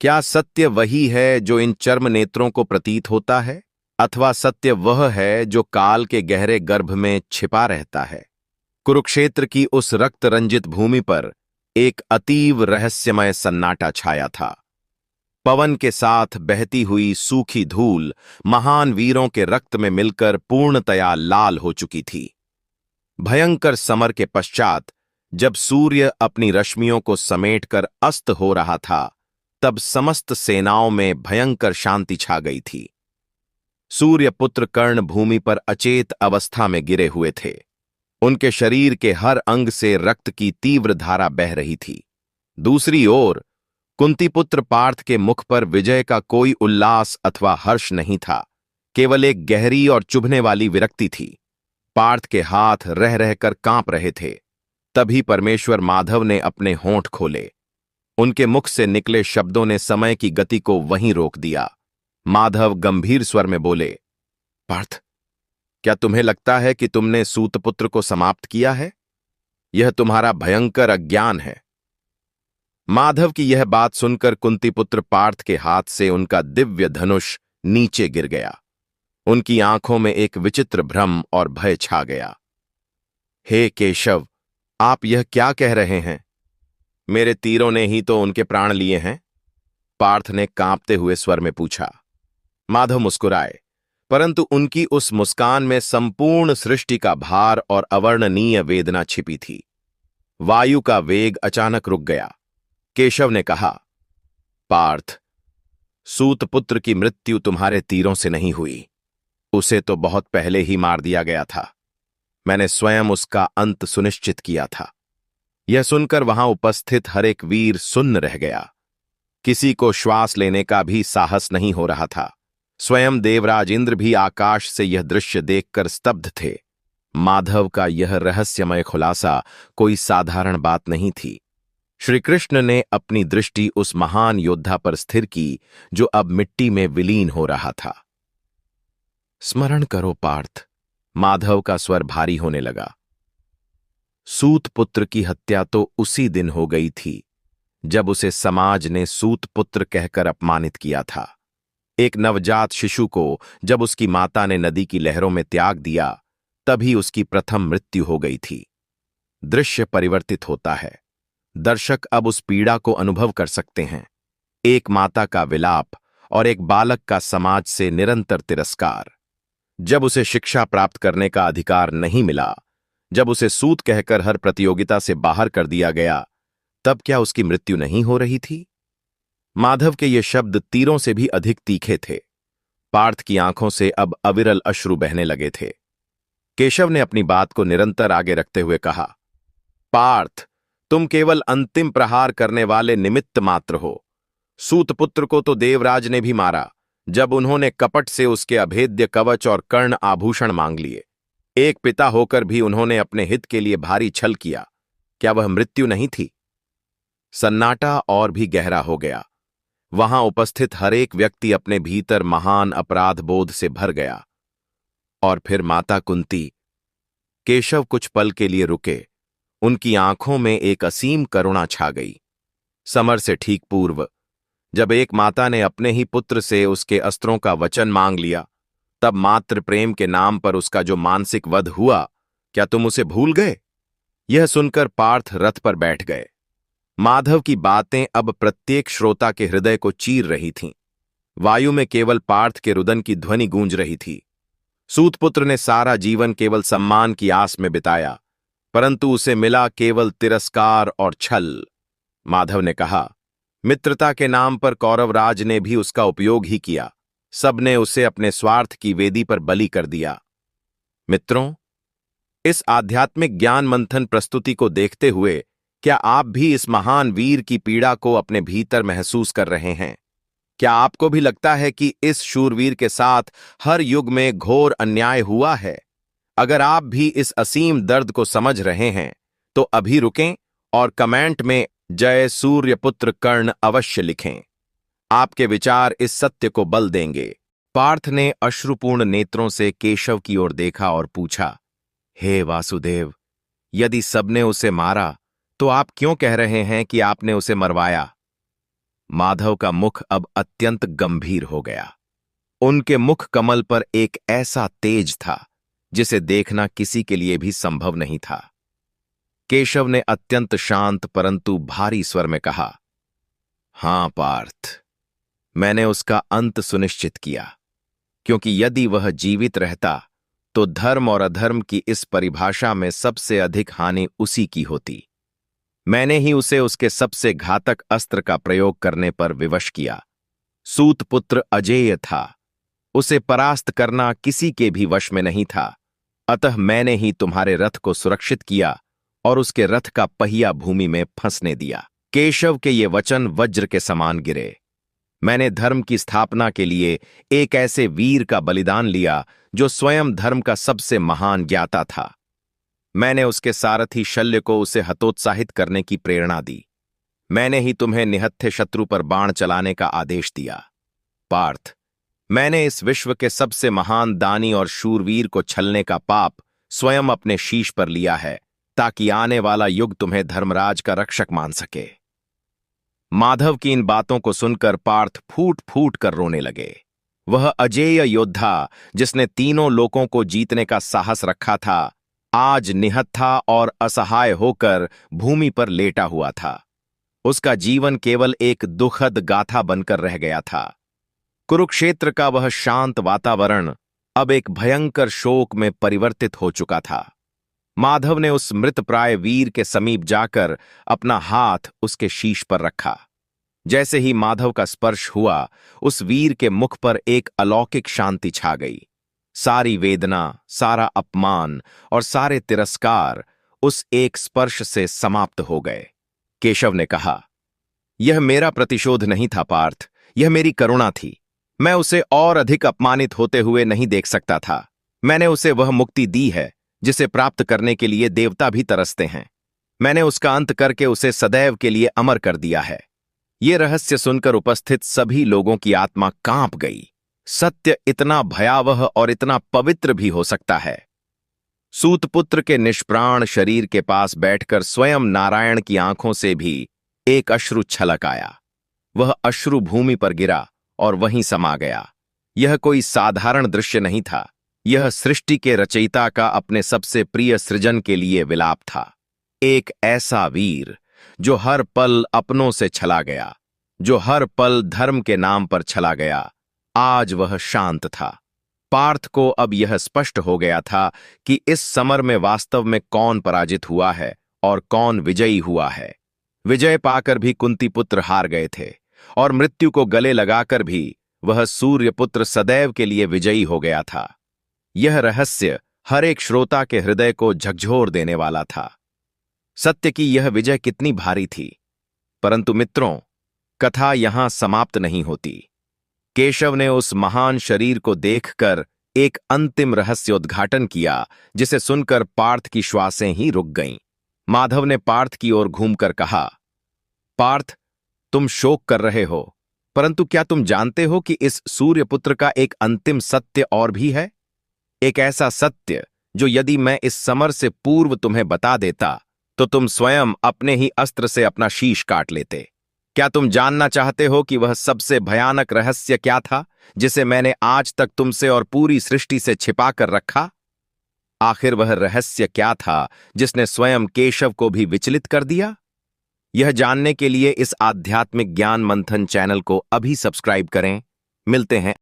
क्या सत्य वही है जो इन चर्म नेत्रों को प्रतीत होता है, अथवा सत्य वह है जो काल के गहरे गर्भ में छिपा रहता है? कुरुक्षेत्र की उस रक्त रंजित भूमि पर एक अतीव रहस्यमय सन्नाटा छाया था। पवन के साथ बहती हुई सूखी धूल महान वीरों के रक्त में मिलकर पूर्णतया लाल हो चुकी थी। भयंकर समर के पश्चात जब सूर्य अपनी रश्मियों को समेटकर अस्त हो रहा था, तब समस्त सेनाओं में भयंकर शांति छा गई थी। सूर्यपुत्र कर्ण भूमि पर अचेत अवस्था में गिरे हुए थे। उनके शरीर के हर अंग से रक्त की तीव्र धारा बह रही थी। दूसरी ओर कुंतीपुत्र पार्थ के मुख पर विजय का कोई उल्लास अथवा हर्ष नहीं था, केवल एक गहरी और चुभने वाली विरक्ति थी। पार्थ के हाथ रह रहकर कांप रहे थे। तभी परमेश्वर माधव ने अपने होंठ खोले। उनके मुख से निकले शब्दों ने समय की गति को वहीं रोक दिया। माधव गंभीर स्वर में बोले, पार्थ, क्या तुम्हें लगता है कि तुमने सूतपुत्र को समाप्त किया है? यह तुम्हारा भयंकर अज्ञान है। माधव की यह बात सुनकर कुंतीपुत्र पार्थ के हाथ से उनका दिव्य धनुष नीचे गिर गया। उनकी आंखों में एक विचित्र भ्रम और भय छा गया। हे केशव, आप यह क्या कह रहे हैं? मेरे तीरों ने ही तो उनके प्राण लिए हैं। पार्थ ने कांपते हुए स्वर में पूछा। माधव मुस्कुराए, परंतु उनकी उस मुस्कान में संपूर्ण सृष्टि का भार और अवर्णनीय वेदना छिपी थी। वायु का वेग अचानक रुक गया। केशव ने कहा, पार्थ, सूतपुत्र की मृत्यु तुम्हारे तीरों से नहीं हुई। उसे तो बहुत पहले ही मार दिया गया था। मैंने स्वयं उसका अंत सुनिश्चित किया था। यह सुनकर वहां उपस्थित हर एक वीर सुन्न रह गया। किसी को श्वास लेने का भी साहस नहीं हो रहा था। स्वयं देवराज इंद्र भी आकाश से यह दृश्य देखकर स्तब्ध थे। माधव का यह रहस्यमय खुलासा कोई साधारण बात नहीं थी। श्री कृष्ण ने अपनी दृष्टि उस महान योद्धा पर स्थिर की जो अब मिट्टी में विलीन हो रहा था। स्मरण करो पार्थ, माधव का स्वर भारी होने लगा। सूतपुत्र की हत्या तो उसी दिन हो गई थी जब उसे समाज ने सूतपुत्र कहकर अपमानित किया था। एक नवजात शिशु को जब उसकी माता ने नदी की लहरों में त्याग दिया, तभी उसकी प्रथम मृत्यु हो गई थी। दृश्य परिवर्तित होता है। दर्शक अब उस पीड़ा को अनुभव कर सकते हैं। एक माता का विलाप और एक बालक का समाज से निरंतर तिरस्कार। जब उसे शिक्षा प्राप्त करने का अधिकार नहीं मिला, जब उसे सूत कहकर हर प्रतियोगिता से बाहर कर दिया गया, तब क्या उसकी मृत्यु नहीं हो रही थी? माधव के ये शब्द तीरों से भी अधिक तीखे थे। पार्थ की आंखों से अब अविरल अश्रु बहने लगे थे। केशव ने अपनी बात को निरंतर आगे रखते हुए कहा, पार्थ, तुम केवल अंतिम प्रहार करने वाले निमित्त मात्र हो। सूतपुत्र को तो देवराज ने भी मारा जब उन्होंने कपट से उसके अभेद्य कवच और कर्ण आभूषण मांग लिए। एक पिता होकर भी उन्होंने अपने हित के लिए भारी छल किया। क्या वह मृत्यु नहीं थी? सन्नाटा और भी गहरा हो गया। वहां उपस्थित हर एक व्यक्ति अपने भीतर महान अपराध बोध से भर गया। और फिर माता कुंती। केशव कुछ पल के लिए रुके। उनकी आंखों में एक असीम करुणा छा गई। समर से ठीक पूर्व जब एक माता ने अपने ही पुत्र से उसके अस्त्रों का वचन मांग लिया, तब मातृ प्रेम के नाम पर उसका जो मानसिक वध हुआ, क्या तुम उसे भूल गए? यह सुनकर पार्थ रथ पर बैठ गए। माधव की बातें अब प्रत्येक श्रोता के हृदय को चीर रही थीं। वायु में केवल पार्थ के रुदन की ध्वनि गूंज रही थी। सूतपुत्र ने सारा जीवन केवल सम्मान की आस में बिताया, परंतु उसे मिला केवल तिरस्कार और छल। माधव ने कहा, मित्रता के नाम पर कौरवराज ने भी उसका उपयोग ही किया। सबने उसे अपने स्वार्थ की वेदी पर बलि कर दिया। मित्रों, इस आध्यात्मिक ज्ञान मंथन प्रस्तुति को देखते हुए क्या आप भी इस महान वीर की पीड़ा को अपने भीतर महसूस कर रहे हैं? क्या आपको भी लगता है कि इस शूरवीर के साथ हर युग में घोर अन्याय हुआ है? अगर आप भी इस असीम दर्द को समझ रहे हैं, तो अभी रुकें और कमेंट में जय सूर्यपुत्र कर्ण अवश्य लिखें। आपके विचार इस सत्य को बल देंगे। पार्थ ने अश्रुपूर्ण नेत्रों से केशव की ओर देखा और पूछा, हे वासुदेव, यदि सबने उसे मारा तो आप क्यों कह रहे हैं कि आपने उसे मरवाया? माधव का मुख अब अत्यंत गंभीर हो गया। उनके मुख कमल पर एक ऐसा तेज था जिसे देखना किसी के लिए भी संभव नहीं था। केशव ने अत्यंत शांत परंतु भारी स्वर में कहा, हां पार्थ, मैंने उसका अंत सुनिश्चित किया, क्योंकि यदि वह जीवित रहता तो धर्म और अधर्म की इस परिभाषा में सबसे अधिक हानि उसी की होती। मैंने ही उसे उसके सबसे घातक अस्त्र का प्रयोग करने पर विवश किया। सूत पुत्र अजेय था, उसे परास्त करना किसी के भी वश में नहीं था, अतः मैंने ही तुम्हारे रथ को सुरक्षित किया और उसके रथ का पहिया भूमि में फंसने दिया। केशव के ये वचन वज्र के समान गिरे। मैंने धर्म की स्थापना के लिए एक ऐसे वीर का बलिदान लिया जो स्वयं धर्म का सबसे महान ज्ञाता था। मैंने उसके सारथी शल्य को उसे हतोत्साहित करने की प्रेरणा दी। मैंने ही तुम्हें निहत्थे शत्रु पर बाण चलाने का आदेश दिया। पार्थ, मैंने इस विश्व के सबसे महान दानी और शूरवीर को छलने का पाप स्वयं अपने शीश पर लिया है, ताकि आने वाला युग तुम्हें धर्मराज का रक्षक मान सके। माधव की इन बातों को सुनकर पार्थ फूट फूट कर रोने लगे। वह अजेय योद्धा, जिसने तीनों लोकों को जीतने का साहस रखा था, आज निहत्था और असहाय होकर भूमि पर लेटा हुआ था। उसका जीवन केवल एक दुखद गाथा बनकर रह गया था। कुरुक्षेत्र का वह शांत वातावरण अब एक भयंकर शोक में परिवर्तित हो चुका था। माधव ने उस मृतप्राय वीर के समीप जाकर अपना हाथ उसके शीश पर रखा। जैसे ही माधव का स्पर्श हुआ, उस वीर के मुख पर एक अलौकिक शांति छा गई। सारी वेदना, सारा अपमान और सारे तिरस्कार उस एक स्पर्श से समाप्त हो गए। केशव ने कहा, यह मेरा प्रतिशोध नहीं था पार्थ, यह मेरी करुणा थी। मैं उसे और अधिक अपमानित होते हुए नहीं देख सकता था। मैंने उसे वह मुक्ति दी है जिसे प्राप्त करने के लिए देवता भी तरसते हैं। मैंने उसका अंत करके उसे सदैव के लिए अमर कर दिया है। ये रहस्य सुनकर उपस्थित सभी लोगों की आत्मा कांप गई। सत्य इतना भयावह और इतना पवित्र भी हो सकता है। सूतपुत्र के निष्प्राण शरीर के पास बैठकर स्वयं नारायण की आंखों से भी एक अश्रु छलक आया। वह अश्रु भूमि पर गिरा और वहीं समा गया। यह कोई साधारण दृश्य नहीं था, यह सृष्टि के रचयिता का अपने सबसे प्रिय सृजन के लिए विलाप था। एक ऐसा वीर जो हर पल अपनों से छला गया, जो हर पल धर्म के नाम पर छला गया, आज वह शांत था। पार्थ को अब यह स्पष्ट हो गया था कि इस समर में वास्तव में कौन पराजित हुआ है और कौन विजयी हुआ है। विजय पाकर भी कुंती पुत्र हार गए थे और मृत्यु को गले लगाकर भी वह सूर्यपुत्र सदैव के लिए विजयी हो गया था। यह रहस्य हर एक श्रोता के हृदय को झकझोर देने वाला था। सत्य की यह विजय कितनी भारी थी। परंतु मित्रों, कथा यहां समाप्त नहीं होती। केशव ने उस महान शरीर को देखकर एक अंतिम रहस्योद्घाटन किया, जिसे सुनकर पार्थ की श्वासें ही रुक गईं। माधव ने पार्थ की ओर घूमकर कहा, पार्थ, तुम शोक कर रहे हो, परंतु क्या तुम जानते हो कि इस सूर्यपुत्र का एक अंतिम सत्य और भी है? एक ऐसा सत्य जो यदि मैं इस समर से पूर्व तुम्हें बता देता तो तुम स्वयं अपने ही अस्त्र से अपना शीश काट लेते। क्या तुम जानना चाहते हो कि वह सबसे भयानक रहस्य क्या था, जिसे मैंने आज तक तुमसे और पूरी सृष्टि से छिपा कर रखा? आखिर वह रहस्य क्या था जिसने स्वयं केशव को भी विचलित कर दिया? यह जानने के लिए इस आध्यात्मिक ज्ञान मंथन चैनल को अभी सब्सक्राइब करें। मिलते हैं